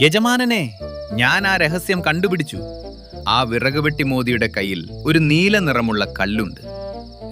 യജമാനനെ, ഞാൻ ആ രഹസ്യം കണ്ടുപിടിച്ചു. ആ വിറകുവെട്ടി മോദിയുടെ കയ്യിൽ ഒരു നീല നിറമുള്ള കല്ലുണ്ട്.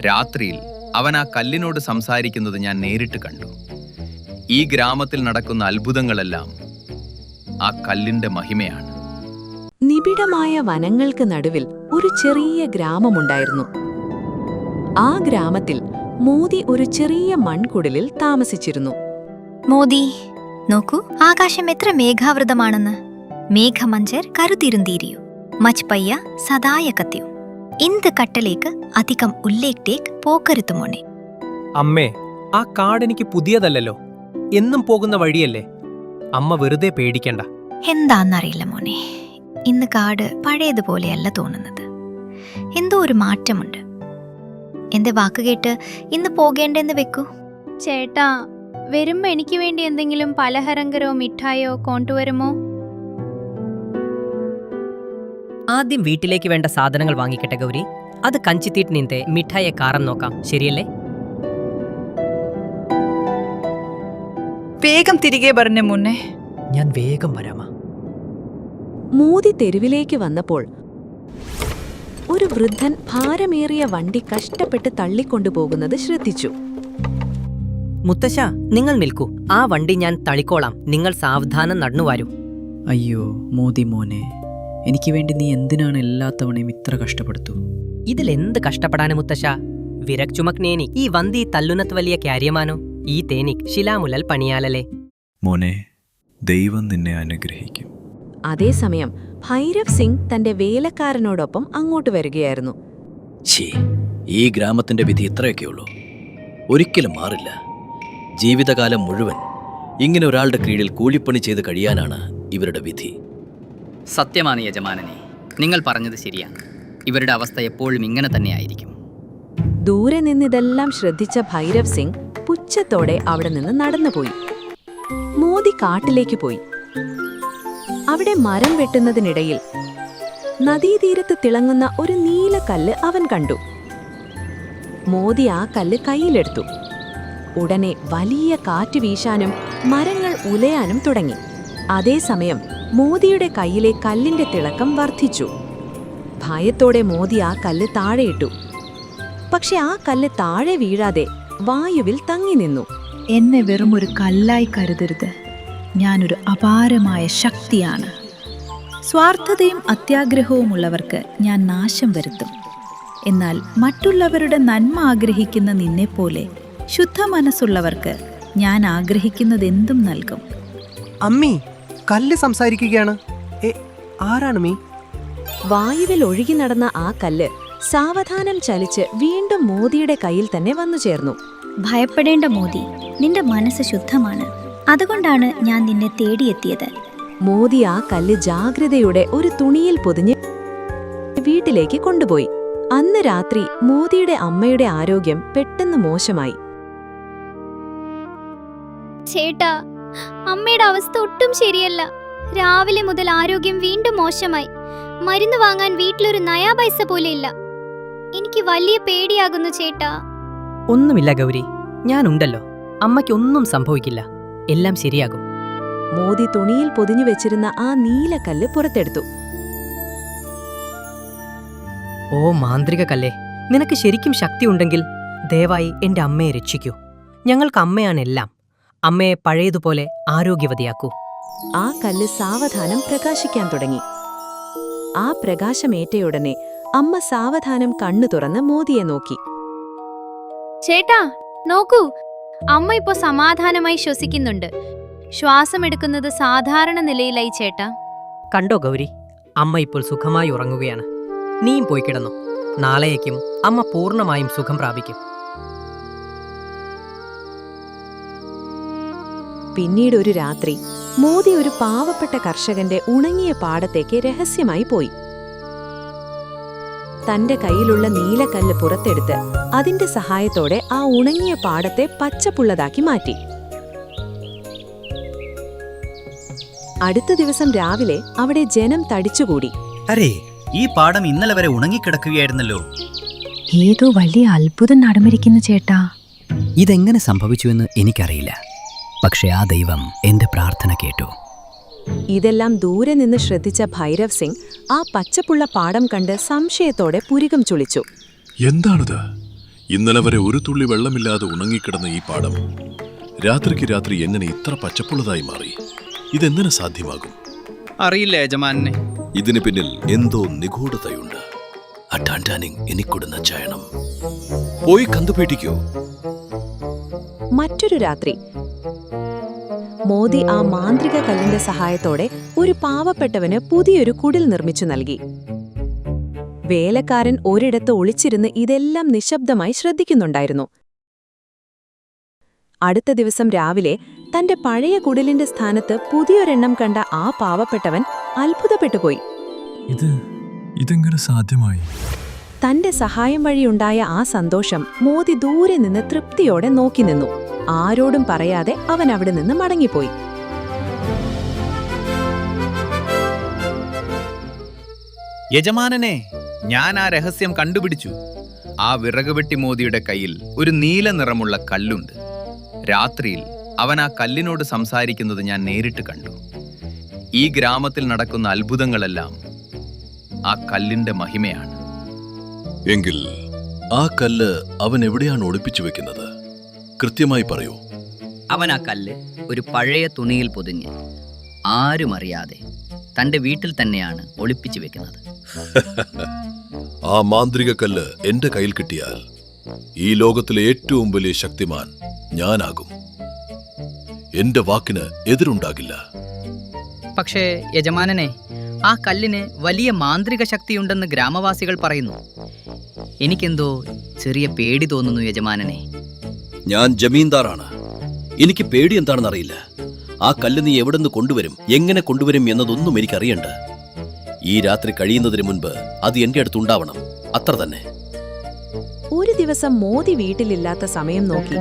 രാത്രിയിൽ അവൻ ആ കല്ലിനോട് സംസാരിക്കുന്നത് ഞാൻ നേരിട്ട് കണ്ടു. ഈ ഗ്രാമത്തിൽ നടക്കുന്ന അത്ഭുതങ്ങളെല്ലാം ആ കല്ലിന്റെ മഹിമയാണ്. നിബിഡമായ വനങ്ങൾക്ക് നടുവിൽ ഒരു ചെറിയ ഗ്രാമമുണ്ടായിരുന്നു. ആ ഗ്രാമത്തിൽ മോദി ഒരു ചെറിയ മൺകുടിലിൽ താമസിച്ചിരുന്നു. മോദി, നോക്കൂ, ആകാശം എത്ര മേഘാവൃതമാണെന്ന്. മേഘമഞ്ചർ കരുതിരുന്തീരിയു, മച്പയ്യ സദായ കത്തിയു. ഇന്ത് കട്ടലേക്ക് അധികം ഉല്ലേഖ്ടേക്ക് പോക്കരുത്തു മോനെ. അമ്മേ, ആ കാടെനിക്ക് പുതിയതല്ലല്ലോ, എന്നും പോകുന്ന വഴിയല്ലേ. അമ്മ വെറുതെ പേടിക്കണ്ട. എന്താന്നറിയില്ല മോനെ, ഇന്ന് കാട് പഴയതുപോലെയല്ല തോന്നുന്നത്. എന്തോ ഒരു മാറ്റമുണ്ട്. എന്റെ വാക്കുകേട്ട് ഇന്ന് പോകേണ്ടെന്ന് വെക്കൂ. ചേട്ടാ, വരുമ്പോ എനിക്ക് വേണ്ടി എന്തെങ്കിലും പലഹാരങ്കരോ മിഠായോ കൊണ്ടുവരുമോ? ആദ്യം വീട്ടിലേക്ക് വേണ്ട സാധനങ്ങൾ വാങ്ങിക്കട്ടെ ഗൗരി. അത് കഞ്ചിത്തീട്ട് നിന്റെ മിഠായെ കാറം നോക്കാം, ശരിയല്ലേ? വേഗം തിരികെ പറഞ്ഞ മുന്നേ. ഞാൻ വേഗം വരാമാ. മോദി തെരുവിലേക്ക് വന്നപ്പോൾ ഒരു വൃദ്ധൻ ഭാരമേറിയ വണ്ടി കഷ്ടപ്പെട്ട് തള്ളിക്കൊണ്ടുപോകുന്നത് ശ്രദ്ധിച്ചു. മുത്തശ്ശ, നിങ്ങൾ നിൽക്കൂ. ആ വണ്ടി ഞാൻ തളിക്കോളാം. നിങ്ങൾ സാവധാനം നടന്നുവാരൂ. അയ്യോ മോദി മോനെ, എനിക്ക് വേണ്ടി നീ എന്തിനാണ് എല്ലാ തവണയും ഇത്ര കഷ്ടപ്പെടുത്തു? ഇതിലെന്ത് കഷ്ടപ്പെടാന് മുത്തശ്ശ? വിരക് ചുമക്നേനി ഈ വന്തി തല്ലുന്നത് വലിയ കാര്യമാനോ? ഈ തേനിക് ശിലാമുലൽ പണിയാലല്ലേ. മോനെ, ദൈവം നിന്നെ അനുഗ്രഹിക്കും. അതേസമയം ഭൈരവ് സിംഗ് തന്റെ വേലക്കാരനോടൊപ്പം അങ്ങോട്ട് വരികയായിരുന്നു. ഈ ഗ്രാമത്തിന്റെ വിധി ഇത്രയൊക്കെയുള്ളൂ. ഒരിക്കലും മാറില്ല. ജീവിതകാലം മുഴുവൻ ഇങ്ങനെ ഒരാളുടെ കീഴിൽ കൂലിപ്പണി ചെയ്ത് കഴിയാനാണ് ഇവരുടെ വിധി. സത്യമാണ് യജമാനനെ, നിങ്ങൾ പറഞ്ഞത് ശരിയാണ്. ഇവരുടെ അവസ്ഥ എപ്പോഴും ഇങ്ങനെ തന്നെയായിരിക്കും. ദൂരെ നിന്നിതെല്ലാം ശ്രദ്ധിച്ച ഭൈരവ് സിംഗ് പുച്ഛത്തോടെ അവിടെ നിന്ന് നടന്നുപോയി. മോദി കാട്ടിലേക്ക് പോയി. അവിടെ മരം വെട്ടുന്നതിനിടയിൽ നദീതീരത്ത് തിളങ്ങുന്ന ഒരു നീല കല്ല് അവൻ കണ്ടു. മോദി ആ കല്ല് കയ്യിലെടുത്തു. ഉടനെ വലിയ കാറ്റ് വീശാനും മരങ്ങൾ ഉലയാനും തുടങ്ങി. അതേസമയം മോദിയുടെ കയ്യിലെ കല്ലിന്റെ തിളക്കം വർദ്ധിച്ചു. ഭയത്തോടെ മോദി ആ കല്ല് താഴെയിട്ടു. പക്ഷെ ആ കല്ല് താഴെ വീഴാതെ വായുവിൽ തങ്ങി നിന്നു. എന്നെ വെറും ഒരു കല്ലായി കരുതരുത്. ഞാനൊരു അപാരമായ ശക്തിയാണ്. സ്വാർത്ഥതയും അത്യാഗ്രഹവുമുള്ളവർക്ക് ഞാൻ നാശം വരുത്തും. എന്നാൽ മറ്റുള്ളവരുടെ നന്മ ആഗ്രഹിക്കുന്ന നിന്നെപ്പോലെ ശുദ്ധ മനസ്സുള്ളവർക്ക് ഞാൻ ആഗ്രഹിക്കുന്നതെന്തും നൽകും. അമ്മി, കല്ല് സംസാരിക്കുകയാണ്. ആരാണ് മീ? വായുവിൽ ഒഴുകി നടന്ന ആ കല്ല് സാവധാനം ചലിച്ച് വീണ്ടും മോദിയുടെ കയ്യിൽ തന്നെ വന്നു ചേർന്നു. ഭയപ്പെടേണ്ട മോദി, നിന്റെ മനസ്സ് ശുദ്ധമാണ്. അതുകൊണ്ടാണ് ഞാൻ നിന്നെ തേടിയെത്തിയത്. മോദി ആ കല്ല് ജാഗ്രതയോടെ ഒരു തുണിയിൽ പൊതിഞ്ഞ് വീട്ടിലേക്ക് കൊണ്ടുപോയി. അന്ന് രാത്രി മോദിയുടെ അമ്മയുടെ ആരോഗ്യം പെട്ടെന്ന് മോശമായി. ചേട്ടാ, അമ്മയുടെ അവസ്ഥ ഒട്ടും ശരിയല്ല. രാവിലെ മുതൽ ആരോഗ്യം വീണ്ടും മോശമായി. മരുന്ന് വാങ്ങാൻ വീട്ടിലൊരു നയാ പൈസ പോലെ ഇല്ല. എനിക്ക് വലിയ പേടിയാകുന്നു ചേട്ടാ. ഒന്നുമില്ല ഗൗരി, ഞാനുണ്ടല്ലോ. അമ്മയ്ക്കൊന്നും സംഭവിക്കില്ല. എല്ലാം ശരിയാകും. മോദി തുണിയിൽ പൊതിഞ്ഞു വെച്ചിരുന്ന ആ നീലക്കല്ല് പുറത്തെടുത്തു. ഓ മാന്ത്രിക കല്ലേ, നിനക്ക് ശരിക്കും ശക്തിയുണ്ടെങ്കിൽ ദയവായി എന്റെ അമ്മയെ രക്ഷിക്കൂ. ഞങ്ങൾക്ക് അമ്മയാണെല്ലാം. അമ്മയെ പഴയതുപോലെ ആരോഗ്യവതിയാക്കൂ. ആ കല്ല് സാവധാനം പ്രകാശിക്കാൻ തുടങ്ങി. ആ പ്രകാശമേറ്റയുടനെ അമ്മ സാവധാനം കണ്ണു തുറന്ന് മോദിയെ നോക്കി. ചേട്ടാ, നോക്കൂ, അമ്മ ഇപ്പോ സമാധാനമായി ശ്വസിക്കുന്നുണ്ട്. ശ്വാസമെടുക്കുന്നത് സാധാരണ നിലയിലായി ചേട്ടാ. കണ്ടോ ഗൗരി, അമ്മ ഇപ്പോൾ സുഖമായി ഉറങ്ങുകയാണ്. നീയും പോയി കിടന്നു. നാളെയേക്കും അമ്മ പൂർണ്ണമായും സുഖം പ്രാപിക്കും. പിന്നീട് ഒരു രാത്രി മോദി ഒരു പാവപ്പെട്ട കർഷകന്റെ ഉണങ്ങിയ പാടത്തേക്ക് രഹസ്യമായി പോയി. തന്റെ കയ്യിലുള്ള നീലക്കല്ല് പുറത്തെടുത്ത് അതിന്റെ സഹായത്തോടെ ആ ഉണങ്ങിയ പാടത്തെ പച്ചപ്പുള്ളതാക്കി മാറ്റി. അടുത്ത ദിവസം രാവിലെ അവിടെ ജനം തടിച്ചുകൂടി. അരേ, ഈ പാടം ഇന്നലെ വരെ ഉണങ്ങിക്കിടക്കുകയായിരുന്നല്ലോ. ഏതോ വലിയ അത്ഭുതം നടന്നിരിക്കുന്നു ചേട്ടാ. ഇതെങ്ങനെ സംഭവിച്ചുവെന്ന് എനിക്കറിയില്ല. പക്ഷെ ആ ദൈവം എന്റെ പ്രാർത്ഥന കേട്ടു. ഇതെല്ലാം ദൂരെ നിന്ന് ശ്രദ്ധിച്ച ഭൈരവ് സിംഗ് ആ പച്ചപ്പുള്ള പാടം കണ്ട് സംശയത്തോടെ പുരികം ചുളിച്ചു. എന്താണിത്? ഇന്നലെ വരെ ഒരു തുള്ളി വെള്ളമില്ലാതെ ഉണങ്ങിക്കിടന്ന ഈ പാടം രാത്രിക്ക് രാത്രി എങ്ങനെ ഇത്ര പച്ചപ്പുള്ളതായി മാറി? ഇതെങ്ങനെ സാധ്യമാകും? അറിയില്ല യജമാനെ. ഇതിന് പിന്നിൽ എന്തോ നിഗൂഢതയുണ്ട്. എനിക്കൊടുന്ന ചയനം പോയി കണ്ടുപിടിക്കൂ. മറ്റൊരു രാത്രി മോദി ആ മാന്ത്രിക കല്ലിന്റെ സഹായത്തോടെ ഒരു പാവപ്പെട്ടവന് പുതിയൊരു കുടിൽ നിർമ്മിച്ചു നൽകി. വേലക്കാരൻ ഒരിടത്ത് ഒളിച്ചിരുന്ന് ഇതെല്ലാം നിശബ്ദമായി ശ്രദ്ധിക്കുന്നുണ്ടായിരുന്നു. അടുത്ത ദിവസം രാവിലെ തന്റെ പഴയ കുടിലിന്റെ സ്ഥാനത്ത് പുതിയൊരെണ്ണം കണ്ട ആ പാവപ്പെട്ടവൻ അത്ഭുതപ്പെട്ടുപോയി. ഇതെങ്ങനെ സാധ്യമായി? തന്റെ സഹായം വഴിയുണ്ടായ ആ സന്തോഷം മോദി ദൂരെ നിന്ന് തൃപ്തിയോടെ നോക്കി നിന്നു. ആരോടും പറയാതെ അവൻ അവിടെ നിന്ന് മടങ്ങിപ്പോയി. യജമാനനെ, ഞാൻ ആ രഹസ്യം കണ്ടുപിടിച്ചു. ആ വിറകുവെട്ടി മോദിയുടെ കയ്യിൽ ഒരു നീല നിറമുള്ള കല്ലുണ്ട്. രാത്രിയിൽ അവൻ ആ കല്ലിനോട് സംസാരിക്കുന്നത് ഞാൻ നേരിട്ട് കണ്ടു. ഈ ഗ്രാമത്തിൽ നടക്കുന്ന അത്ഭുതങ്ങളെല്ലാം ആ കല്ലിന്റെ മഹിമയാണ്. എങ്കിൽ ആ കല്ല് അവൻ എവിടെയാണ് ഒളിപ്പിച്ചു വെക്കുന്നത്? കൃത്യമായി പറയൂ. അവൻ ആ കല്ല് ഒരു പഴയ തുണിയിൽ പൊതിഞ്ഞ് ആരും അറിയാതെ തൻ്റെ വീട്ടിൽ തന്നെയാണ് ഒളിപ്പിച്ചു വെക്കുന്നത്. ആ മാന്ത്രിക കല്ല് എന്റെ കയ്യിൽ കിട്ടിയാൽ ഈ ലോകത്തിലെ ഏറ്റവും വലിയ ശക്തിമാൻ ഞാനാകും. എന്റെ വാക്കിന് എതിരുണ്ടാകില്ല. പക്ഷേ യജമാനനെ, ആ കല്ലിന് വലിയ മാന്ത്രിക ശക്തിയുണ്ടെന്ന് ഗ്രാമവാസികൾ പറയുന്നു. എനിക്കെന്തോ ചെറിയ പേടി തോന്നുന്നു യജമാനനെ. ഞാൻ ജമീന്ദാറാണ്. എനിക്ക് പേടി എന്താണെന്നറിയില്ല. ആ കല്ല് നീ എവിടെ നിന്ന് കൊണ്ടുവരും, എങ്ങനെ കൊണ്ടുവരും എന്നതൊന്നും എനിക്കറിയണ്ട. ഈ രാത്രി കഴിയുന്നതിന് മുൻപ് അത് എന്റെ അടുത്തുണ്ടാവണം, അത്ര തന്നെ. ഒരു ദിവസം മോദി വീട്ടിലില്ലാത്ത സമയം നോക്കി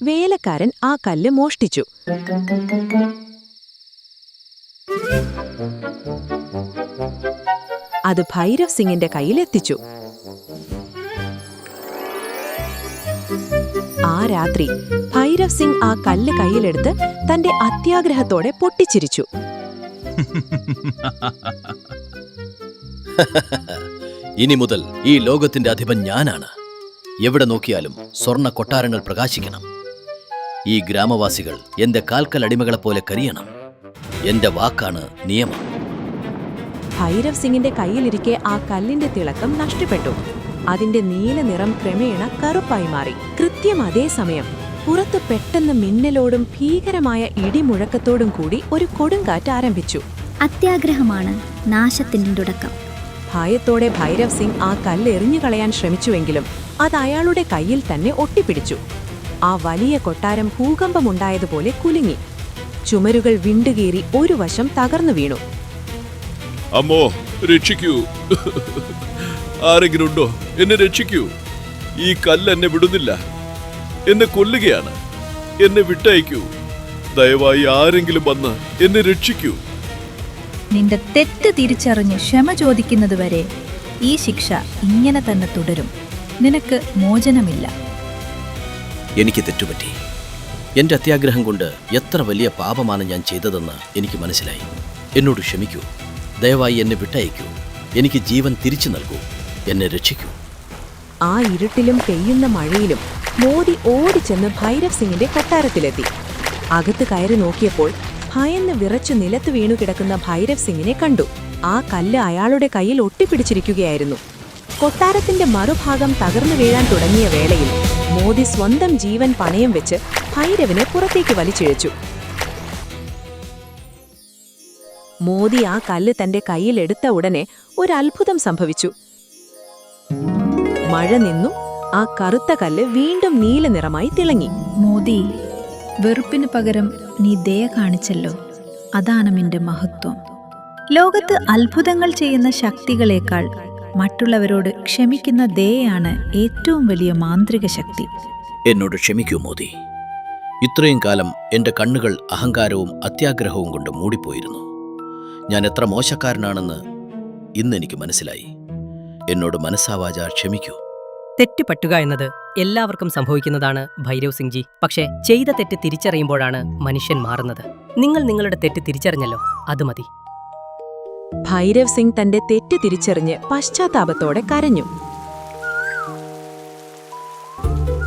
വേലക്കാരൻ ആ കല്ല് മോഷ്ടിച്ചു. അത് ഭൈരവ് സിംഗിന്റെ കയ്യിലെത്തിച്ചു. ആ രാത്രി ഭൈരവ് സിംഗ് ആ കല്ല് കയ്യിലെടുത്ത് തന്റെ അത്യാഗ്രഹത്തോടെ പൊട്ടിച്ചിരിച്ചു. ഇനി മുതൽ ഈ ലോകത്തിന്റെ അധിപൻ ഞാനാണ്. എവിടെ നോക്കിയാലും സ്വർണ്ണ കൊട്ടാരങ്ങൾ പ്രകാശിക്കണം. ഈ ഗ്രാമവാസികൾ എന്റെ കാൽക്കൽ അടിമകളെപ്പോലെ കരിയണം. എന്റെ വാക്കാണ് നിയമം. ഭൈരവ് സിംഗിന്റെ കയ്യിലിരിക്കെ ആ കല്ലിന്റെ തിളക്കം നഷ്ടപ്പെട്ടു. അതിന്റെ നീല നിറം ക്രമേണ കറുപ്പായി മാറി. കൃത്യം അതേ സമയം പുറത്ത് പെട്ടെന്ന് മിന്നലോടും ഭീകരമായ ഇടിമുഴക്കത്തോടും കൂടി ഒരു കൊടുങ്കാറ്റ് ആരംഭിച്ചു. അത്യാഗ്രഹമാണ് നാശത്തിന്റെ തുടക്കം. ഭയത്തോടെ ഭൈരവ് സിംഗ് ആ കല്ല് എറിഞ്ഞു കളയാൻ ശ്രമിച്ചുവെങ്കിലും അത് അയാളുടെ കയ്യിൽ തന്നെ ഒട്ടിപ്പിടിച്ചു. ആ വലിയ കൊട്ടാരം ഭൂകമ്പമുണ്ടായതുപോലെ കുലുങ്ങി. ചുമരുകൾ വിണ്ടുകീറി ഒരു വശം തകർന്നു വീണു. അമ്മോ, രക്ഷിക്കൂ! ആരെങ്കിലും ഉണ്ടോ? എന്നെ രക്ഷിക്കൂ! ഈ കല്ല് എന്നെ വിടുന്നില്ല, എന്നെ കൊല്ലുകയാണ്. എന്നെ വിട്ടയക്കൂ. ദയവായി ആരെങ്കിലും വന്ന് എന്നെ രക്ഷിക്കൂ. നിന്റെ തെറ്റ് തിരിച്ചറിഞ്ഞ് ക്ഷമ ചോദിക്കുന്നതുവരെ ഈ ശിക്ഷ ഇങ്ങനെ തന്നെ തുടരും. നിനക്ക് മോചനമില്ല. എനിക്ക് തെറ്റുപറ്റി. എന്റെ അത്യാഗ്രഹം കൊണ്ട് എത്ര വലിയ പാപമാണ് ഞാൻ ചെയ്തതെന്ന് എനിക്ക് മനസ്സിലായി. എന്നോട് ക്ഷമിക്കൂ. ദയവായി എന്നെ വിട്ടയക്കൂ. എനിക്ക് ജീവൻ തിരിച്ചു നൽകൂ. എന്നെ രക്ഷിക്കൂ. ആ ഇരുട്ടിലും പെയ്യുന്ന മഴയിലും മോദി ഓടിച്ചെന്ന് ഭൈരവ് സിംഗിന്റെ കൊട്ടാരത്തിലെത്തി. അകത്ത് കയറി നോക്കിയപ്പോൾ ഭയന്ന് വിറച്ചു നിലത്ത് വീണുകിടക്കുന്ന ഭൈരവ് സിംഗിനെ കണ്ടു. ആ കല്ല് അയാളുടെ കയ്യിൽ ഒട്ടിപ്പിടിച്ചിരിക്കുകയായിരുന്നു. കൊട്ടാരത്തിന്റെ മറുഭാഗം തകർന്നു വീഴാൻ തുടങ്ങിയ വേളയിൽ മോദി സ്വന്തം ജീവൻ പണയം വെച്ച് ഭൈരവിനെ പുറത്തേക്ക് വലിച്ചിഴച്ചു. മോദി ആ കല്ല് തന്റെ കയ്യിലെടുത്ത ഉടനെ ഒരു അത്ഭുതം സംഭവിച്ചു. മഴ നിന്നു. ആ കറുത്ത കല്ല് വീണ്ടും നീല നിറമായി തിളങ്ങി. മോദി, വെറുപ്പിന് പകരം നീ ദയ കാണിച്ചല്ലോ. അതാണ് നിന്റെ മഹത്വം. ലോകത്ത് അത്ഭുതങ്ങൾ ചെയ്യുന്ന ശക്തികളേക്കാൾ മറ്റുള്ളവരോട് ക്ഷമിക്കുന്ന ദയയാണ് ഏറ്റവും വലിയ മാന്ത്രിക ശക്തി. എന്നോട് ക്ഷമിക്കൂ മോദി. ഇത്രയും കാലം എന്റെ കണ്ണുകൾ അഹങ്കാരവും അത്യാഗ്രഹവും കൊണ്ട് മൂടിപ്പോയിരുന്നു. ഞാൻ എത്ര മോശക്കാരനാണെന്ന് ഇന്നെനിക്ക് മനസ്സിലായി. എന്നോട് മനസ്സാവാച ക്ഷമിക്കൂ. തെറ്റ് പറ്റുക എന്നത് എല്ലാവർക്കും സംഭവിക്കുന്നതാണ് ഭൈരവ് സിംഗ് ജി. പക്ഷേ ചെയ്ത തെറ്റ് തിരിച്ചറിയുമ്പോഴാണ് മനുഷ്യൻ മാറുന്നത്. നിങ്ങൾ നിങ്ങളുടെ തെറ്റ് തിരിച്ചറിഞ്ഞല്ലോ, അത് മതി. ഭൈരവ് സിംഗ് തന്റെ തെറ്റ് തിരിച്ചറിഞ്ഞ് പശ്ചാത്താപത്തോടെ കരഞ്ഞു.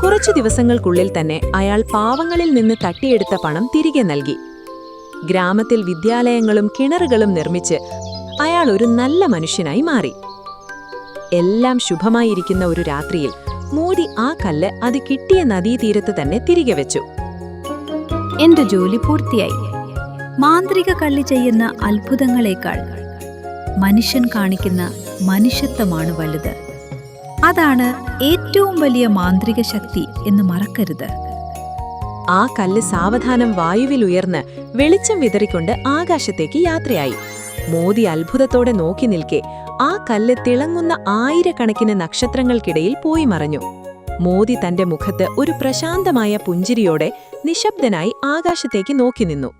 കുറച്ചു ദിവസങ്ങൾക്കുള്ളിൽ തന്നെ അയാൾ പാവങ്ങളിൽ നിന്ന് തട്ടിയെടുത്ത പണം തിരികെ നൽകി. ഗ്രാമത്തിൽ വിദ്യാലയങ്ങളും കിണറുകളും നിർമ്മിച്ച് അയാൾ ഒരു നല്ല മനുഷ്യനായി മാറി. എല്ലാം ശുഭമായിരിക്കുന്ന ഒരു രാത്രിയിൽ മോദി ആ കല്ല് അത് കിട്ടിയ നദീതീരത്ത് തന്നെ തിരികെ വെച്ചു. എന്റെ ജോലി പൂർത്തിയായി. മാന്ത്രിക കള്ളി ചെയ്യുന്ന അത്ഭുതങ്ങളെക്കാൾ മനുഷ്യൻ കാണിക്കുന്ന മനുഷ്യത്വമാണ് വലുത്. അതാണ് ഏറ്റവും വലിയ മാന്ത്രിക ശക്തി എന്ന് മറക്കരുത്. ആ കല്ല് സാവധാനം വായുവിൽ ഉയർന്ന് വെളിച്ചം വിതറിക്കൊണ്ട് ആകാശത്തേക്ക് യാത്രയായി. മോദി അത്ഭുതത്തോടെ നോക്കി നിൽക്കെ ആ കല്ല് തിളങ്ങുന്ന ആയിരക്കണക്കിന് നക്ഷത്രങ്ങൾക്കിടയിൽ പോയി മറഞ്ഞു. മോദി തന്റെ മുഖത്ത് ഒരു പ്രശാന്തമായ പുഞ്ചിരിയോടെ നിശബ്ദനായി ആകാശത്തേക്ക് നോക്കി നിന്നു.